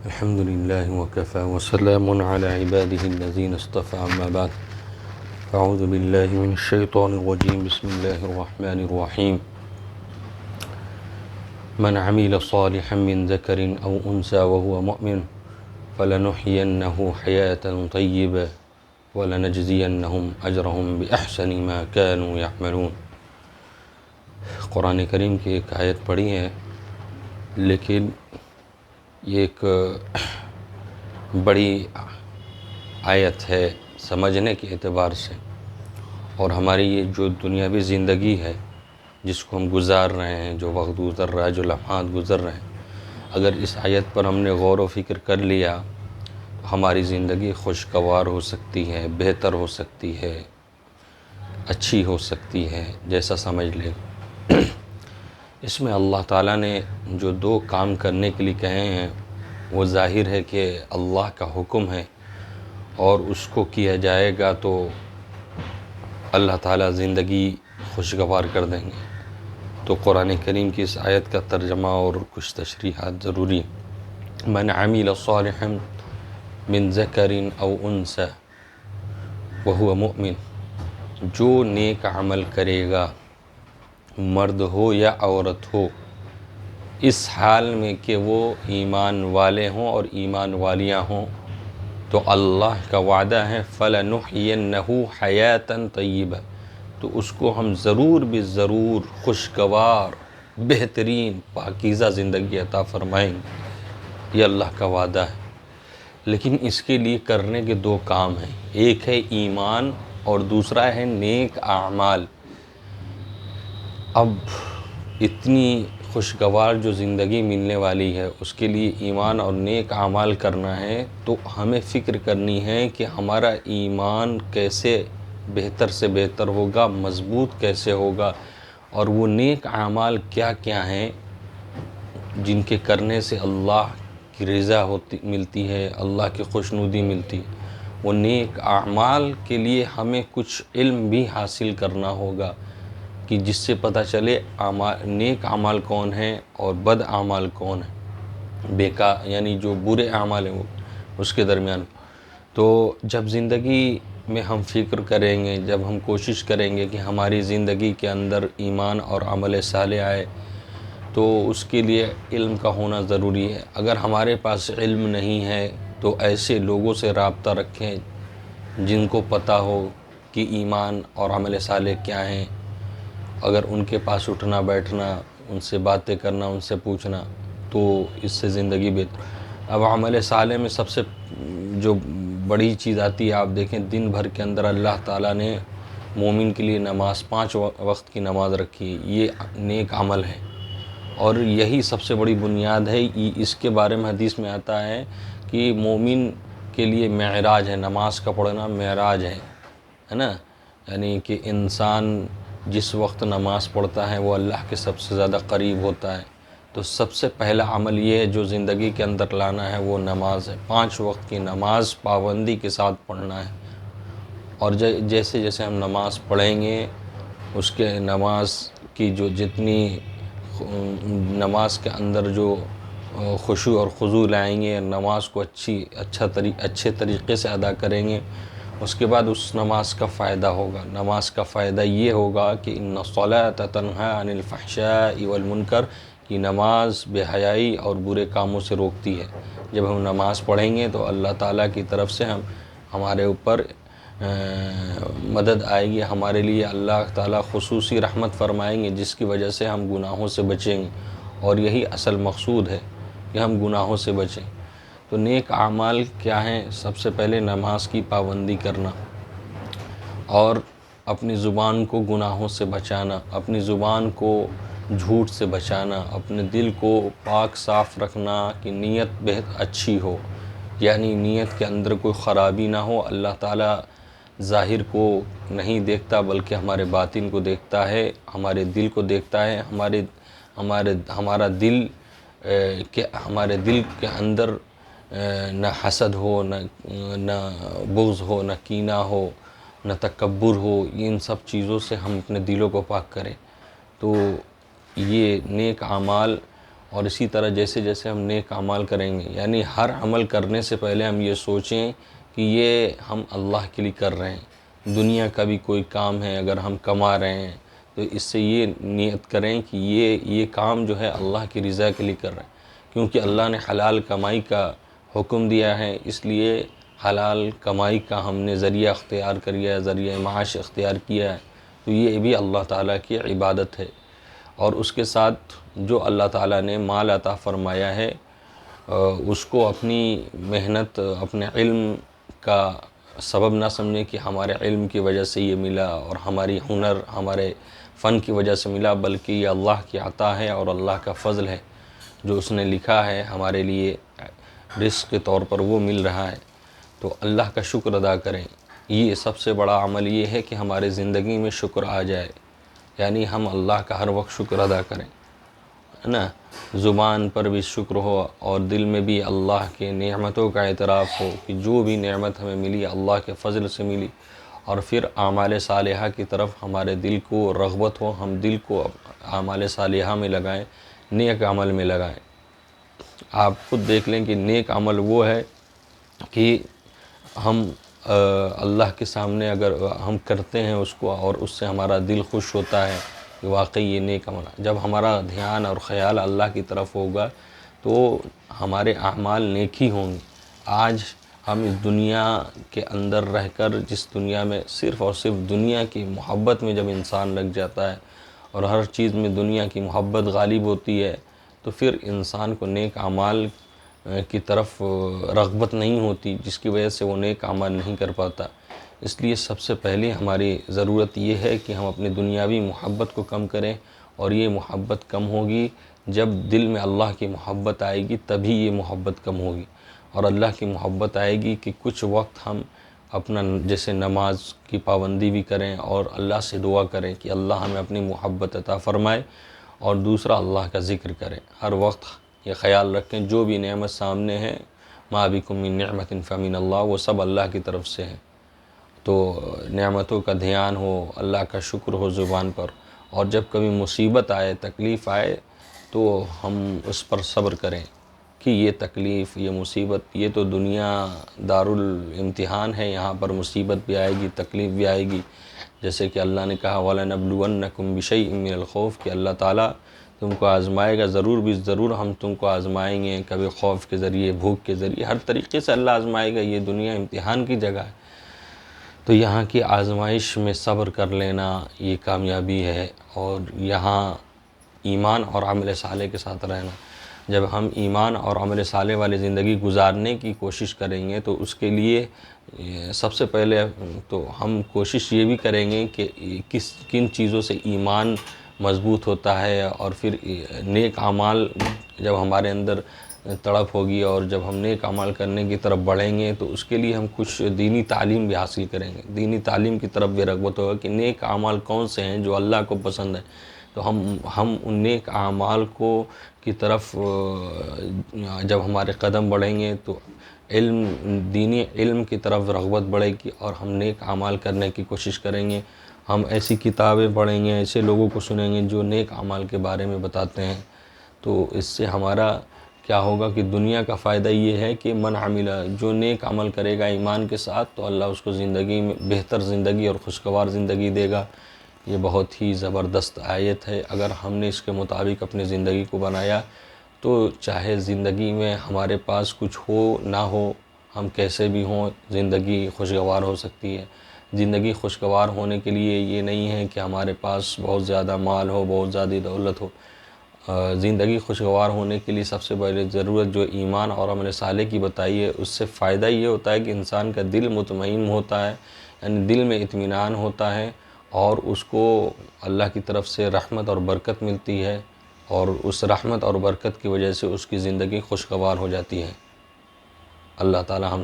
الحمد لله وكفى وسلام على عباده الذين اصطفى أما بعد أعوذ بالله من الشيطان الرجيم بسم الله الرحمن الرحيم من عمل صالحا من ذكر أو أنثى وهو مؤمن فلنحيينه حياة طيبة ولنجزينهم أجرهم بأحسن ما كانوا يعملون۔ قرآن کریم کی ایک آیت پڑھی ہے، لیکن یہ ایک بڑی آیت ہے سمجھنے کے اعتبار سے، اور ہماری یہ جو دنیاوی زندگی ہے جس کو ہم گزار رہے ہیں، جو وقت گزر رہا ہے، جو لمحات گزر رہے ہیں، اگر اس آیت پر ہم نے غور و فکر کر لیا تو ہماری زندگی خوشگوار ہو سکتی ہے، بہتر ہو سکتی ہے، اچھی ہو سکتی ہے، جیسا سمجھ لیں۔ اس میں اللہ تعالیٰ نے جو دو کام کرنے کے لیے کہے ہیں وہ ظاہر ہے کہ اللہ کا حکم ہے، اور اس کو کیا جائے گا تو اللہ تعالیٰ زندگی خوشگوار کر دیں گے۔ تو قرآن کریم کی اس آیت کا ترجمہ اور کچھ تشریحات ضروری ہیں۔ من عمل صالحا من ذکر او انثى وهو مؤمن، جو نیک عمل کرے گا، مرد ہو یا عورت ہو، اس حال میں کہ وہ ایمان والے ہوں اور ایمان والیاں ہوں، تو اللہ کا وعدہ ہے فَلَنُحْيِيَنَّهُ حَيَاةً طَيِّبَةً، تو اس کو ہم ضرور بھی ضرور خوشگوار، بہترین، پاکیزہ زندگی عطا فرمائیں گے۔ یہ اللہ کا وعدہ ہے، لیکن اس کے لیے کرنے کے دو کام ہیں، ایک ہے ایمان اور دوسرا ہے نیک اعمال۔ اب اتنی خوشگوار جو زندگی ملنے والی ہے اس کے لیے ایمان اور نیک اعمال کرنا ہے، تو ہمیں فکر کرنی ہے کہ ہمارا ایمان کیسے بہتر سے بہتر ہوگا، مضبوط کیسے ہوگا، اور وہ نیک اعمال کیا کیا ہیں جن کے کرنے سے اللہ کی رضا ملتی ہے، اللہ کی خوشنودی ملتی ہے۔ وہ نیک اعمال کے لیے ہمیں کچھ علم بھی حاصل کرنا ہوگا کہ جس سے پتہ چلے نیک اعمال کون ہیں اور بد اعمال کون ہیں، یعنی جو برے اعمال ہیں وہ اس کے درمیان۔ تو جب زندگی میں ہم فکر کریں گے، جب ہم کوشش کریں گے کہ ہماری زندگی کے اندر ایمان اور عمل صالح آئے، تو اس کے لیے علم کا ہونا ضروری ہے۔ اگر ہمارے پاس علم نہیں ہے تو ایسے لوگوں سے رابطہ رکھیں جن کو پتہ ہو کہ ایمان اور عمل صالح کیا ہیں۔ اگر ان کے پاس اٹھنا بیٹھنا، ان سے باتیں کرنا، ان سے پوچھنا، تو اس سے زندگی بہتر۔ اب عمل صالح میں سب سے جو بڑی چیز آتی ہے، آپ دیکھیں دن بھر کے اندر اللہ تعالیٰ نے مومن کے لیے نماز، 5 وقت کی نماز رکھی، یہ نیک عمل ہے، اور یہی سب سے بڑی بنیاد ہے۔ اس کے بارے میں حدیث میں آتا ہے کہ مومن کے لیے معراج ہے، نماز کا پڑھنا معراج ہے نا، یعنی کہ انسان جس وقت نماز پڑھتا ہے وہ اللہ کے سب سے زیادہ قریب ہوتا ہے۔ تو سب سے پہلا عمل یہ ہے جو زندگی کے اندر لانا ہے، وہ نماز ہے۔ 5 وقت کی نماز پابندی کے ساتھ پڑھنا ہے، اور جیسے جیسے ہم نماز پڑھیں گے، اس کے نماز کی جو جتنی نماز کے اندر جو خشوع اور خضوع لائیں گے، نماز کو اچھے طریقے سے ادا کریں گے، اس کے بعد اس نماز کا فائدہ ہوگا۔ نماز کا فائدہ یہ ہوگا کہ ان الصلاۃ تنہی عن الفحشاء والمنکر، کی نماز بے حیائی اور برے کاموں سے روکتی ہے۔ جب ہم نماز پڑھیں گے تو اللہ تعالیٰ کی طرف سے ہمارے اوپر مدد آئے گی، ہمارے لیے اللہ تعالیٰ خصوصی رحمت فرمائیں گے، جس کی وجہ سے ہم گناہوں سے بچیں گے، اور یہی اصل مقصود ہے کہ ہم گناہوں سے بچیں۔ تو نیک اعمال کیا ہیں؟ سب سے پہلے نماز کی پابندی کرنا، اور اپنی زبان کو گناہوں سے بچانا، اپنی زبان کو جھوٹ سے بچانا، اپنے دل کو پاک صاف رکھنا کہ نیت بہت اچھی ہو، یعنی نیت کے اندر کوئی خرابی نہ ہو۔ اللہ تعالیٰ ظاہر کو نہیں دیکھتا بلکہ ہمارے باطن کو دیکھتا ہے، ہمارے دل کو دیکھتا ہے۔ ہمارا ہمارے دل کے اندر نہ حسد ہو، نہ بغض ہو، نہ کینہ ہو، نہ تکبر ہو، ان سب چیزوں سے ہم اپنے دلوں کو پاک کریں۔ تو یہ نیک اعمال اور اسی طرح جیسے جیسے ہم نیک اعمال کریں گے، یعنی ہر عمل کرنے سے پہلے ہم یہ سوچیں کہ یہ ہم اللہ کے لیے کر رہے ہیں۔ دنیا کا بھی کوئی کام ہے اگر ہم کما رہے ہیں تو اس سے یہ نیت کریں کہ یہ کام جو ہے اللہ کی رضا کے لیے کر رہے ہیں، کیونکہ اللہ نے حلال کمائی کا حکم دیا ہے، اس لیے حلال کمائی کا ہم نے ذریعہ اختیار کیا ہے، ذریعہ معاش اختیار کیا ہے، تو یہ بھی اللہ تعالیٰ کی عبادت ہے۔ اور اس کے ساتھ جو اللہ تعالیٰ نے مال عطا فرمایا ہے اس کو اپنی محنت، اپنے علم کا سبب نہ سمجھیں کہ ہمارے علم کی وجہ سے یہ ملا اور ہماری ہنر، ہمارے فن کی وجہ سے ملا، بلکہ یہ اللہ کی عطا ہے اور اللہ کا فضل ہے جو اس نے لکھا ہے ہمارے لیے رزق کے طور پر وہ مل رہا ہے، تو اللہ کا شکر ادا کریں۔ یہ سب سے بڑا عمل یہ ہے کہ ہمارے زندگی میں شکر آ جائے، یعنی ہم اللہ کا ہر وقت شکر ادا کریں، ہے نا، زبان پر بھی شکر ہو اور دل میں بھی اللہ کے نعمتوں کا اعتراف ہو کہ جو بھی نعمت ہمیں ملی اللہ کے فضل سے ملی، اور پھر اعمال صالحہ کی طرف ہمارے دل کو رغبت ہو، ہم دل کو اعمال صالحہ میں لگائیں، نیک عمل میں لگائیں۔ آپ خود دیکھ لیں کہ نیک عمل وہ ہے کہ ہم اللہ کے سامنے اگر ہم کرتے ہیں اس کو اور اس سے ہمارا دل خوش ہوتا ہے کہ واقعی یہ نیک عمل ہے۔ جب ہمارا دھیان اور خیال اللہ کی طرف ہوگا تو ہمارے اعمال نیک ہی ہوں گے۔ آج ہم اس دنیا کے اندر رہ کر، جس دنیا میں صرف اور صرف دنیا کی محبت میں جب انسان لگ جاتا ہے اور ہر چیز میں دنیا کی محبت غالب ہوتی ہے تو پھر انسان کو نیک اعمال کی طرف رغبت نہیں ہوتی، جس کی وجہ سے وہ نیک اعمال نہیں کر پاتا۔ اس لیے سب سے پہلے ہماری ضرورت یہ ہے کہ ہم اپنی دنیاوی محبت کو کم کریں، اور یہ محبت کم ہوگی جب دل میں اللہ کی محبت آئے گی، تبھی یہ محبت کم ہوگی۔ اور اللہ کی محبت آئے گی کہ کچھ وقت ہم اپنا جیسے نماز کی پابندی بھی کریں اور اللہ سے دعا کریں کہ اللہ ہمیں اپنی محبت عطا فرمائے، اور دوسرا اللہ کا ذکر کریں۔ ہر وقت یہ خیال رکھیں جو بھی نعمت سامنے ہے، ما بکم من نعمت فمن اللہ، وہ سب اللہ کی طرف سے ہے، تو نعمتوں کا دھیان ہو، اللہ کا شکر ہو زبان پر، اور جب کبھی مصیبت آئے، تکلیف آئے تو ہم اس پر صبر کریں کہ یہ تکلیف، یہ مصیبت، یہ تو دنیا دارالامتحان ہے، یہاں پر مصیبت بھی آئے گی، تکلیف بھی آئے گی، جیسے کہ اللہ نے کہا وَلَنَبْلُوَنَّكُمْ بِشَيْءٍ مِّنَ الْخَوْفِ کہ اللہ تعالیٰ تم کو آزمائے گا، ضرور ہم تم کو آزمائیں گے، کبھی خوف کے ذریعے، بھوک کے ذریعے، ہر طریقے سے اللہ آزمائے گا، یہ دنیا امتحان کی جگہ ہے۔ تو یہاں کی آزمائش میں صبر کر لینا یہ کامیابی ہے، اور یہاں ایمان اور عمل صالح کے ساتھ رہنا۔ جب ہم ایمان اور عمل صالح والی زندگی گزارنے کی کوشش کریں گے تو اس کے لیے سب سے پہلے تو ہم کوشش یہ بھی کریں گے کہ کن چیزوں سے ایمان مضبوط ہوتا ہے، اور پھر نیک اعمال جب ہمارے اندر تڑپ ہوگی اور جب ہم نیک اعمال کرنے کی طرف بڑھیں گے تو اس کے لیے ہم کچھ دینی تعلیم بھی حاصل کریں گے، دینی تعلیم کی طرف بھی رغبت ہوگا کہ نیک اعمال کون سے ہیں جو اللہ کو پسند ہے، تو ہم ان نیک اعمال کی طرف جب ہمارے قدم بڑھیں گے تو دینی علم کی طرف رغبت بڑھے گی، اور ہم نیک اعمال کرنے کی کوشش کریں گے۔ ہم ایسی کتابیں پڑھیں گے، ایسے لوگوں کو سنیں گے جو نیک اعمال کے بارے میں بتاتے ہیں، تو اس سے ہمارا کیا ہوگا کہ دنیا کا فائدہ یہ ہے کہ من عمل، جو نیک عمل کرے گا ایمان کے ساتھ تو اللہ اس کو زندگی میں بہتر زندگی اور خوشگوار زندگی دے گا۔ یہ بہت ہی زبردست آیت ہے، اگر ہم نے اس کے مطابق اپنی زندگی کو بنایا تو چاہے زندگی میں ہمارے پاس کچھ ہو نہ ہو، ہم کیسے بھی ہوں، زندگی خوشگوار ہو سکتی ہے۔ زندگی خوشگوار ہونے کے لیے یہ نہیں ہے کہ ہمارے پاس بہت زیادہ مال ہو، بہت زیادہ دولت ہو۔ زندگی خوشگوار ہونے کے لیے سب سے پہلے ضرورت جو ایمان اور عمل صالح کی بتائی ہے، اس سے فائدہ یہ ہوتا ہے کہ انسان کا دل مطمئن ہوتا ہے، یعنی دل میں اطمینان ہوتا ہے، اور اس کو اللہ کی طرف سے رحمت اور برکت ملتی ہے، اور اس رحمت اور برکت کی وجہ سے اس کی زندگی خوشگوار ہو جاتی ہے۔ اللہ تعالی ہم